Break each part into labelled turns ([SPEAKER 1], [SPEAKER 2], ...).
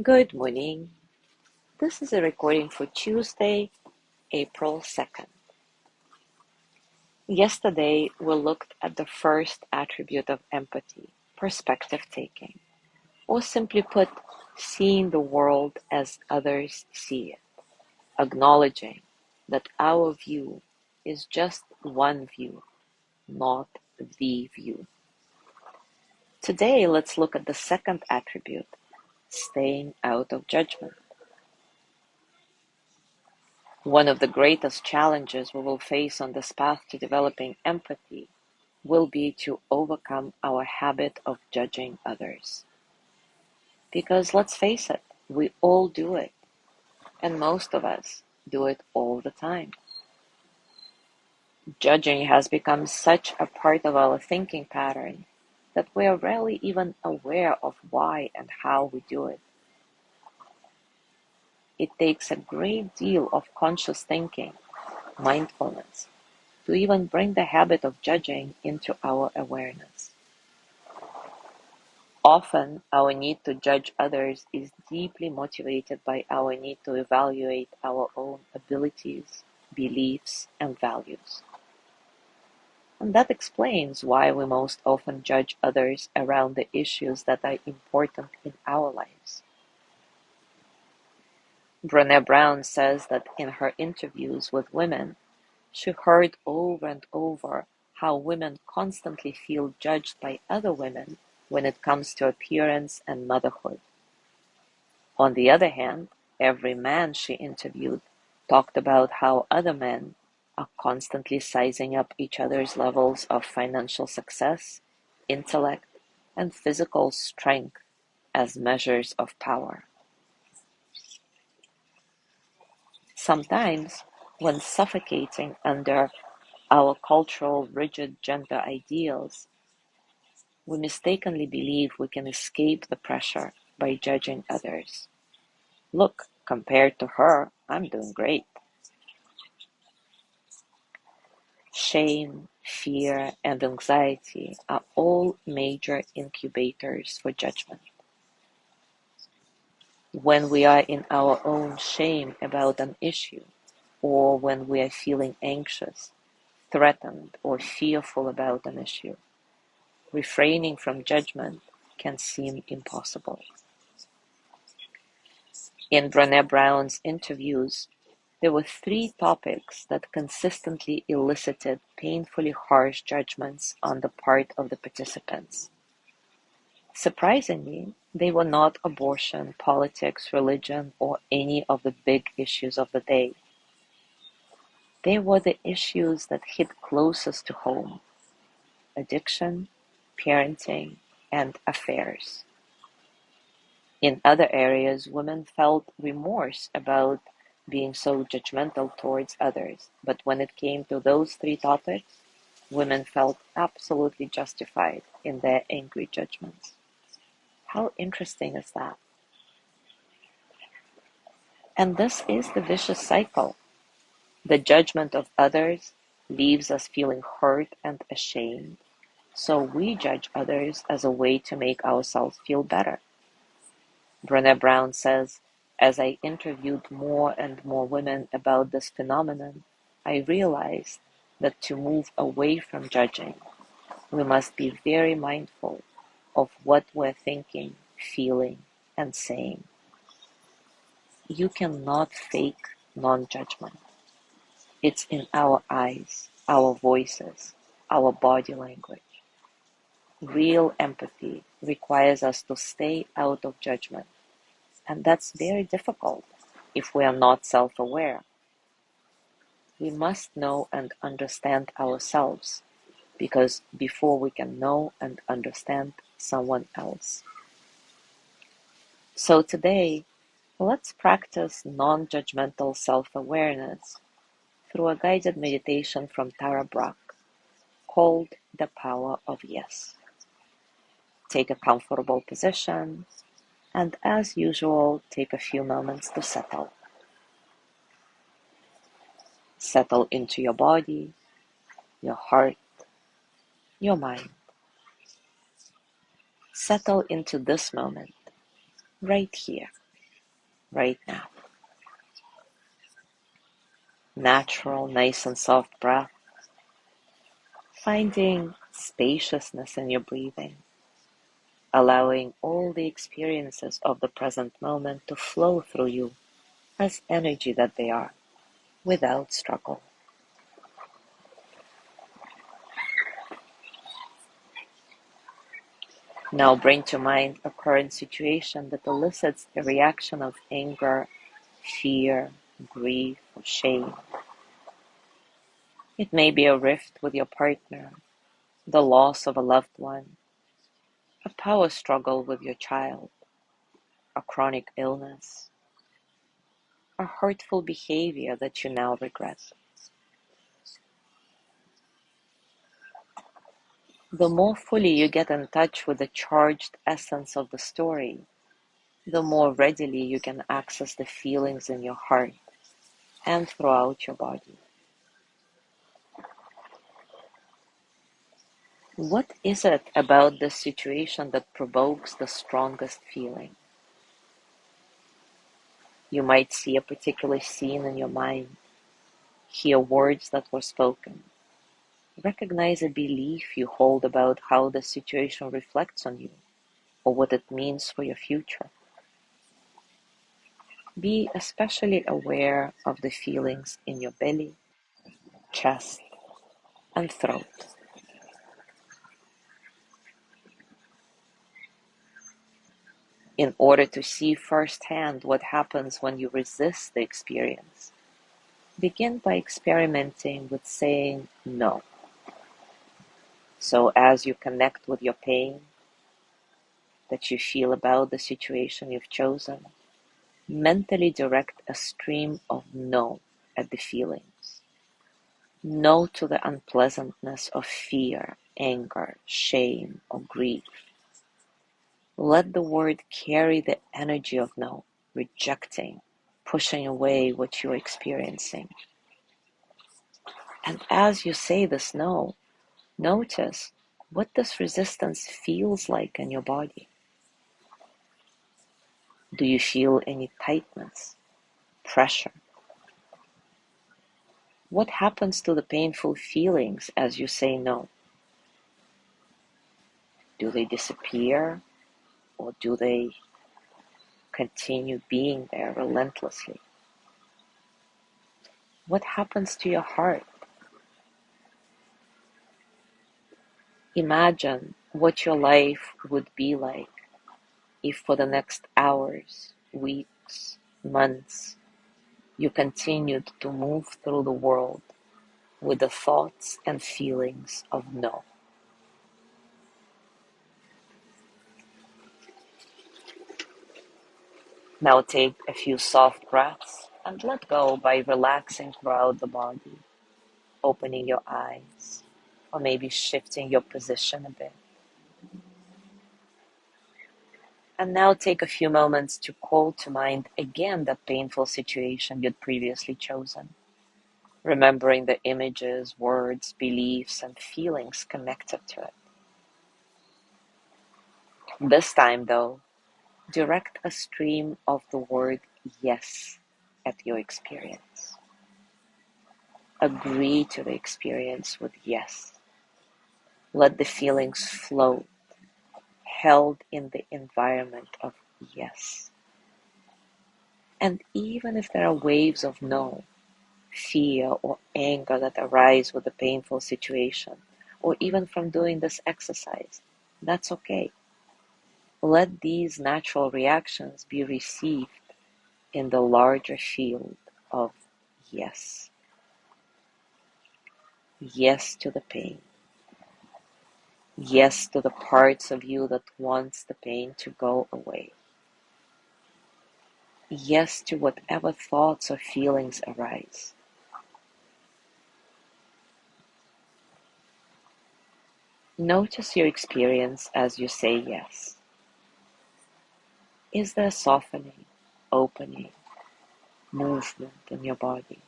[SPEAKER 1] Good morning. This is a recording for Tuesday, April 2nd. Yesterday, we looked at the first attribute of empathy, perspective taking, or simply put, seeing the world as others see it, acknowledging that our view is just one view, not the view. Today, let's look at the second attribute, staying out of judgment. One of the greatest challenges we will face on this path to developing empathy will be to overcome our habit of judging others. Because let's face it, we all do it, and most of us do it all the time. Judging has become such a part of our thinking pattern that we are rarely even aware of why and how we do it. It takes a great deal of conscious thinking, mindfulness, to even bring the habit of judging into our awareness. Often, our need to judge others is deeply motivated by our need to evaluate our own abilities, beliefs, and values. And that explains why we most often judge others around the issues that are important in our lives. Brené Brown says that in her interviews with women, she heard over and over how women constantly feel judged by other women when it comes to appearance and motherhood. On the other hand, every man she interviewed talked about how other men are constantly sizing up each other's levels of financial success, intellect, and physical strength as measures of power. Sometimes, when suffocating under our cultural rigid gender ideals, we mistakenly believe we can escape the pressure by judging others. Look, compared to her, I'm doing great. Shame, fear, and anxiety are all major incubators for judgment. When we are in our own shame about an issue, or when we are feeling anxious, threatened, or fearful about an issue, refraining from judgment can seem impossible. In Brené Brown's interviews, there were three topics that consistently elicited painfully harsh judgments on the part of the participants. Surprisingly, they were not abortion, politics, religion, or any of the big issues of the day. They were the issues that hit closest to home: addiction, parenting, and affairs. In other areas, women felt remorse about being so judgmental towards others, but when it came to those three topics, women felt absolutely justified in their angry judgments. How interesting is that? And this is the vicious cycle. The judgment of others leaves us feeling hurt and ashamed, so we judge others as a way to make ourselves feel better. Brené Brown says, as I interviewed more and more women about this phenomenon, I realized that to move away from judging, we must be very mindful of what we're thinking, feeling, and saying. You cannot fake non-judgment. It's in our eyes, our voices, our body language. Real empathy requires us to stay out of judgment, and that's very difficult if we are not self-aware. We must know and understand ourselves, because before we can know and understand someone else. So today, let's practice non-judgmental self-awareness through a guided meditation from Tara Brach called The Power of Yes. Take a comfortable position, and as usual, take a few moments to settle. Settle into your body, your heart, your mind. Settle into this moment, right here. right now. Natural, nice and soft breath, finding spaciousness in your breathing, allowing all the experiences of the present moment to flow through you as energy that they are, without struggle. Now bring to mind a current situation that elicits a reaction of anger, fear, grief, or shame. It may be a rift with your partner, the loss of a loved one, a power struggle with your child, a chronic illness, a hurtful behavior that you now regret. The more fully you get in touch with the charged essence of the story, the more readily you can access the feelings in your heart and throughout your body. What is it about this situation that provokes the strongest feeling? You might see a particular scene in your mind, hear words that were spoken, recognize a belief you hold about how the situation reflects on you or what it means for your future. Be especially aware of the feelings in your belly, chest, and throat. In order to see firsthand what happens when you resist the experience, begin by experimenting with saying no. So as you connect with your pain that you feel about the situation you've chosen, mentally direct a stream of no at the feelings. No to the unpleasantness of fear, anger, shame, or grief. Let the word carry the energy of no, rejecting, pushing away what you're experiencing. And as you say this no, notice what this resistance feels like in your body. Do you feel any tightness, pressure? What happens to the painful feelings as you say no? Do they disappear, or do they continue being there relentlessly? What happens to your heart? Imagine what your life would be like if for the next hours, weeks, months, you continued to move through the world with the thoughts and feelings of no. Now take a few soft breaths and let go by relaxing throughout the body, opening your eyes, or maybe shifting your position a bit. And now take a few moments to call to mind again that painful situation you'd previously chosen, remembering the images, words, beliefs, and feelings connected to it. This time, though, direct a stream of the word yes at your experience. Agree to the experience with yes. Let the feelings flow, held in the environment of yes. And even if there are waves of no, fear or anger that arise with the painful situation, or even from doing this exercise, that's okay. Let these natural reactions be received in the larger field of yes. Yes to the pain. Yes to the parts of you that wants the pain to go away. Yes to whatever thoughts or feelings arise. Notice your experience as you say yes. Is there softening, opening, movement in your body?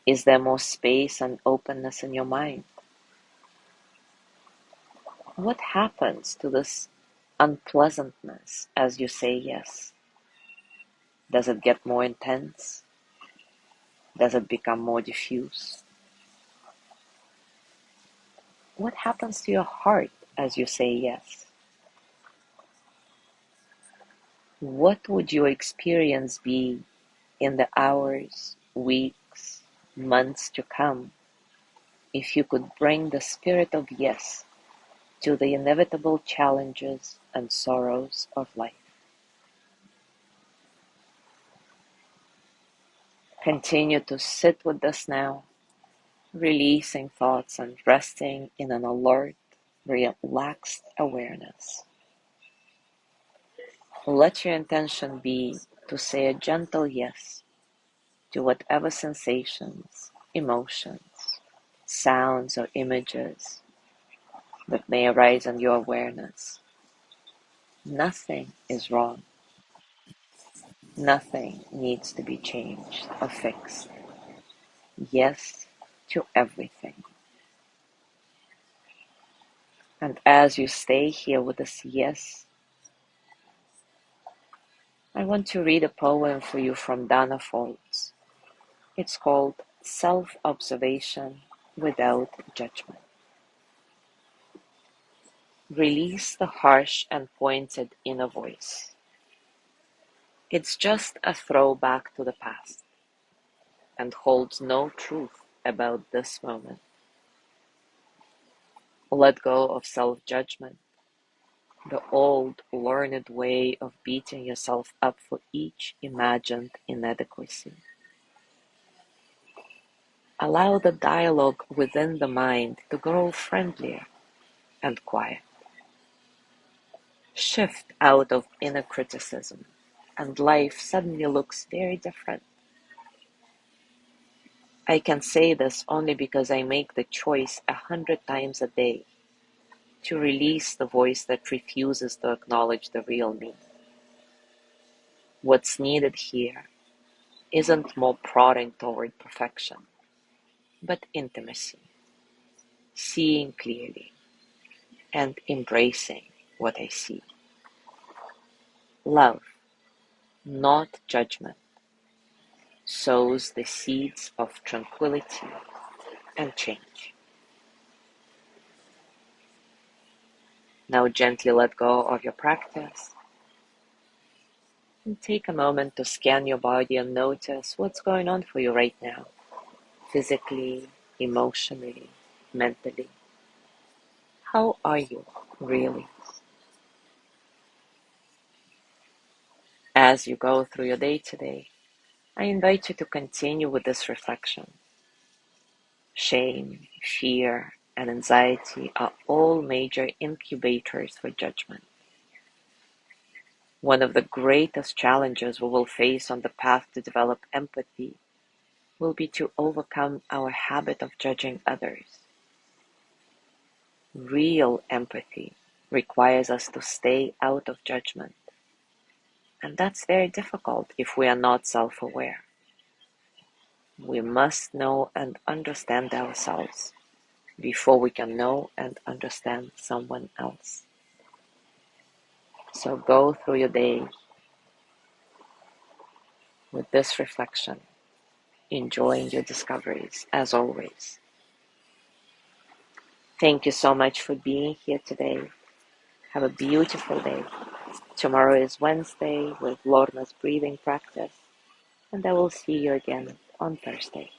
[SPEAKER 1] Is there more space and openness in your mind? What happens to this unpleasantness as you say yes? Does it get more intense? Does it become more diffuse? What happens to your heart as you say yes? What would your experience be in the hours, weeks, months to come if you could bring the spirit of yes to the inevitable challenges and sorrows of life? Continue to sit with this now, releasing thoughts and resting in an alert, relaxed awareness. Let your intention be to say a gentle yes to whatever sensations, emotions, sounds, or images that may arise in your awareness. Nothing is wrong. Nothing needs to be changed or fixed. Yes to everything. And as you stay here with this yes, I want to read a poem for you from Dana Foltz. It's called Self-Observation Without Judgment. Release the harsh and pointed inner voice. It's just a throwback to the past and holds no truth about this moment. Let go of self-judgment, the old learned way of beating yourself up for each imagined inadequacy. Allow the dialogue within the mind to grow friendlier and quiet. Shift out of inner criticism, and life suddenly looks very different. I can say this only because I make the choice 100 times a day to release the voice that refuses to acknowledge the real me. What's needed here isn't more prodding toward perfection, but intimacy, seeing clearly, and embracing what I see. Love, not judgment, sows the seeds of tranquility and change. Now gently let go of your practice and take a moment to scan your body and notice what's going on for you right now, physically, emotionally, mentally. How are you really? As you go through your day today, I invite you to continue with this reflection. Shame, fear, and anxiety are all major incubators for judgment. One of the greatest challenges we will face on the path to develop empathy will be to overcome our habit of judging others. Real empathy requires us to stay out of judgment, and that's very difficult if we are not self-aware. We must know and understand ourselves before we can know and understand someone else. So go through your day with this reflection, enjoying your discoveries as always. Thank you so much for being here today. Have a beautiful day. Tomorrow is Wednesday with Lorna's breathing practice, and I will see you again on Thursday.